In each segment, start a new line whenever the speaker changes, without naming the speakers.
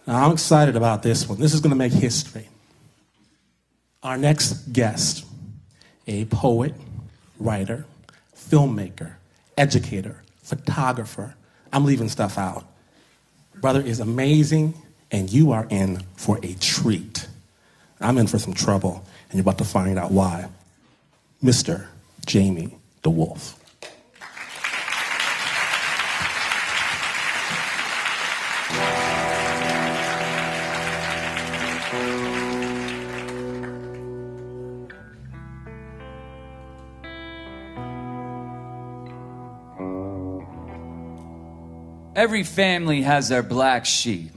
Now, I'm excited about this one. This is going to make history. Our next guest, a poet, writer, filmmaker, educator, photographer. I'm leaving stuff out. Brother is amazing, and you are in for a treat. I'm in for some trouble, and you're about to find out why. Mr. Jamie DeWolf.
Every family has their black sheep.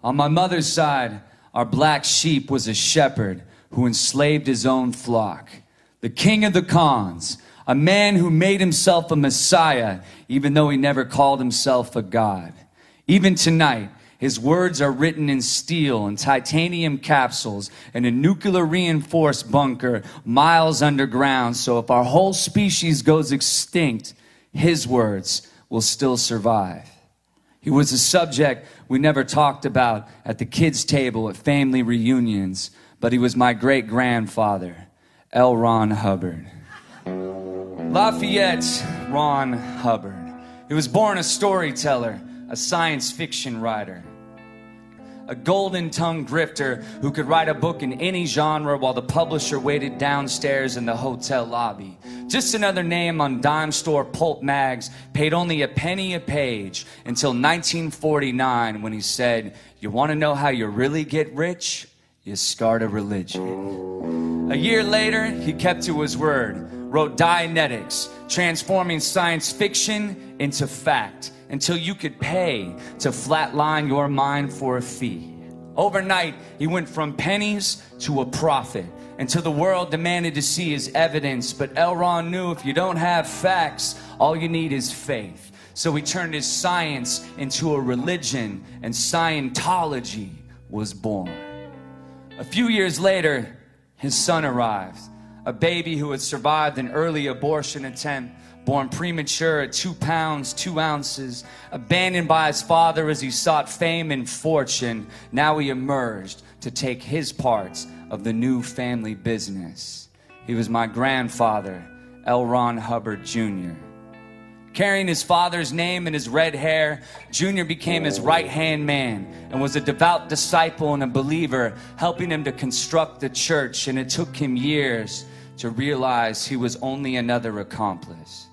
On my mother's side, our black sheep was a shepherd who enslaved his own flock. The king of the Khans, a man who made himself a messiah, even though he never called himself a god. Even tonight, his words are written in steel and titanium capsules in a nuclear-reinforced bunker miles underground, so if our whole species goes extinct, his words will still survive. He was a subject we never talked about at the kids' table at family reunions, but he was my great-grandfather, L. Ron Hubbard. Lafayette Ron Hubbard. He was born a storyteller, a science fiction writer, a golden-tongued grifter who could write a book in any genre while the publisher waited downstairs in the hotel lobby. Just another name on dime store pulp mags, paid only a penny a page until 1949 when he said, "You want to know how you really get rich? You start a religion." A year later, he kept to his word, wrote Dianetics, transforming science fiction into fact, until you could pay to flatline your mind for a fee. Overnight, he went from pennies to a profit, until the world demanded to see his evidence. But L. Ron knew if you don't have facts, all you need is faith. So he turned his science into a religion, and Scientology was born. A few years later, his son arrived, a baby who had survived an early abortion attempt, born premature at 2 pounds, 2 ounces, abandoned by his father as he sought fame and fortune. Now he emerged to take his parts of the new family business. He was my grandfather, L. Ron Hubbard Jr. Carrying his father's name in his red hair, Junior became his right-hand man and was a devout disciple and a believer, helping him to construct the church. And it took him years to realize he was only another accomplice.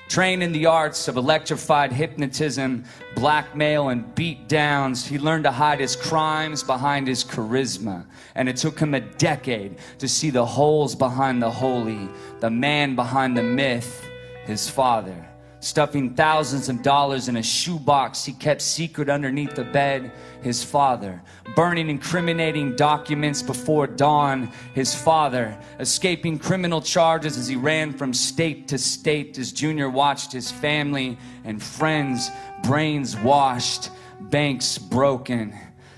Trained in the arts of electrified hypnotism, blackmail, and beatdowns, he learned to hide his crimes behind his charisma. And it took him a decade to see the holes behind the holy, the man behind the myth, his father. Stuffing thousands of dollars in a shoebox he kept secret underneath the bed, his father. Burning incriminating documents before dawn, his father. Escaping criminal charges as he ran from state to state as Junior watched his family and friends' brains washed, banks broken.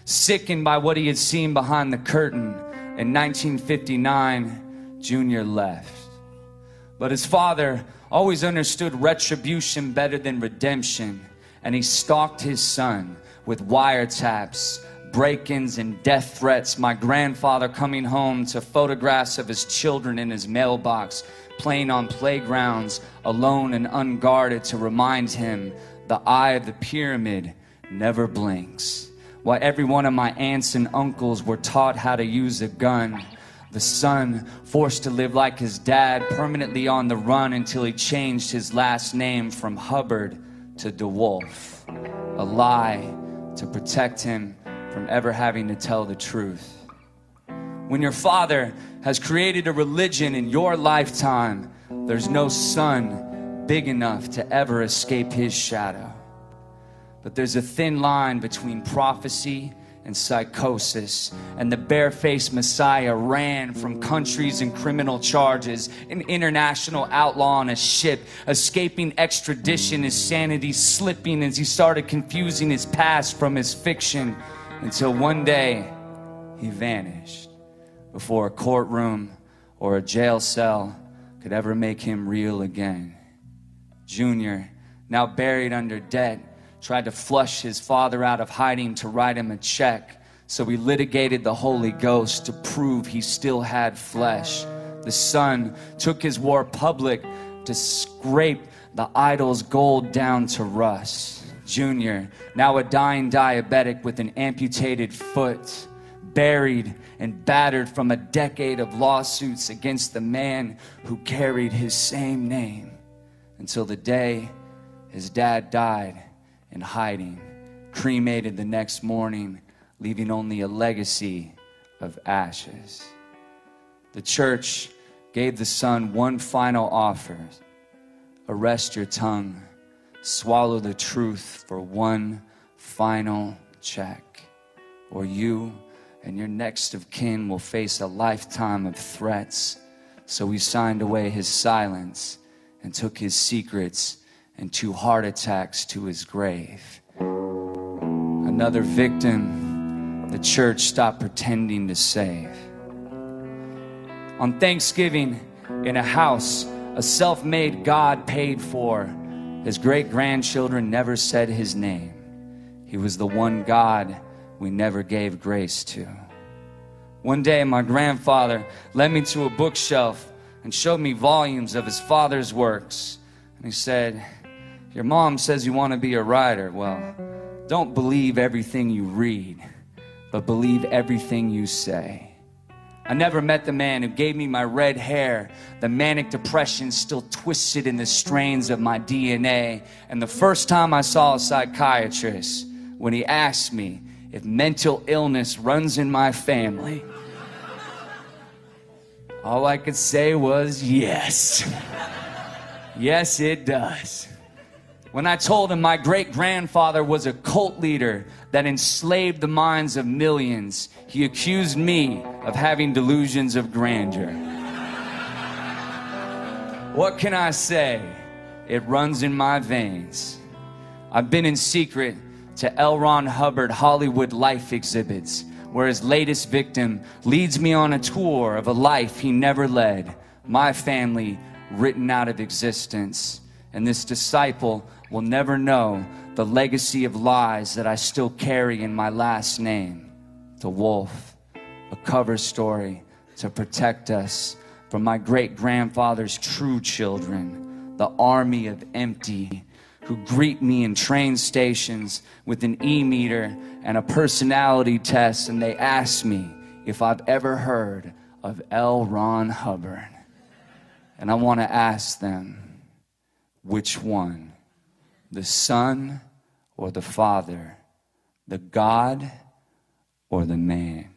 Sickened by what he had seen behind the curtain, in 1959, Junior left. But his father always understood retribution better than redemption, and he stalked his son with wiretaps, break-ins, and death threats. My grandfather coming home to photographs of his children in his mailbox, playing on playgrounds, alone and unguarded, to remind him the eye of the pyramid never blinks. While every one of my aunts and uncles were taught how to use a gun, the son forced to live like his dad, permanently on the run until he changed his last name from Hubbard to DeWolf. A lie to protect him from ever having to tell the truth. When your father has created a religion in your lifetime, there's no sun big enough to ever escape his shadow. But there's a thin line between prophecy and psychosis, and the barefaced Messiah ran from countries and criminal charges, an international outlaw on a ship, escaping extradition, his sanity slipping as he started confusing his past from his fiction, until one day he vanished before a courtroom or a jail cell could ever make him real again. Junior, now buried under debt, tried to flush his father out of hiding to write him a check. So he litigated the Holy Ghost to prove he still had flesh. The son took his war public to scrape the idol's gold down to rust. Junior, now a dying diabetic with an amputated foot, buried and battered from a decade of lawsuits against the man who carried his same name, until the day his dad died in hiding, cremated the next morning, leaving only a legacy of ashes. The church gave the son one final offer: arrest your tongue, swallow the truth for one final check, or you and your next of kin will face a lifetime of threats. So he signed away his silence and took his secrets and 2 heart attacks to his grave. Another victim the church stopped pretending to save. On Thanksgiving, in a house a self-made God paid for, his great-grandchildren never said his name. He was the one God we never gave grace to. One day, my grandfather led me to a bookshelf and showed me volumes of his father's works. And he said, "Your mom says you want to be a writer. Well, don't believe everything you read, but believe everything you say." I never met the man who gave me my red hair, the manic depression still twisted in the strains of my DNA, and the first time I saw a psychiatrist, when he asked me if mental illness runs in my family. All I could say was yes. Yes, it does. When I told him my great-grandfather was a cult leader that enslaved the minds of millions, he accused me of having delusions of grandeur. What can I say? It runs in my veins. I've been in secret to L. Ron Hubbard Hollywood life exhibits, where his latest victim leads me on a tour of a life he never led, my family written out of existence. And this disciple will never know the legacy of lies that I still carry in my last name. DeWolf, a cover story to protect us from my great-grandfather's true children, the army of empty, who greet me in train stations with an e-meter and a personality test, and they ask me if I've ever heard of L. Ron Hubbard. And I want to ask them, which one? The Son or the Father? The God or the man?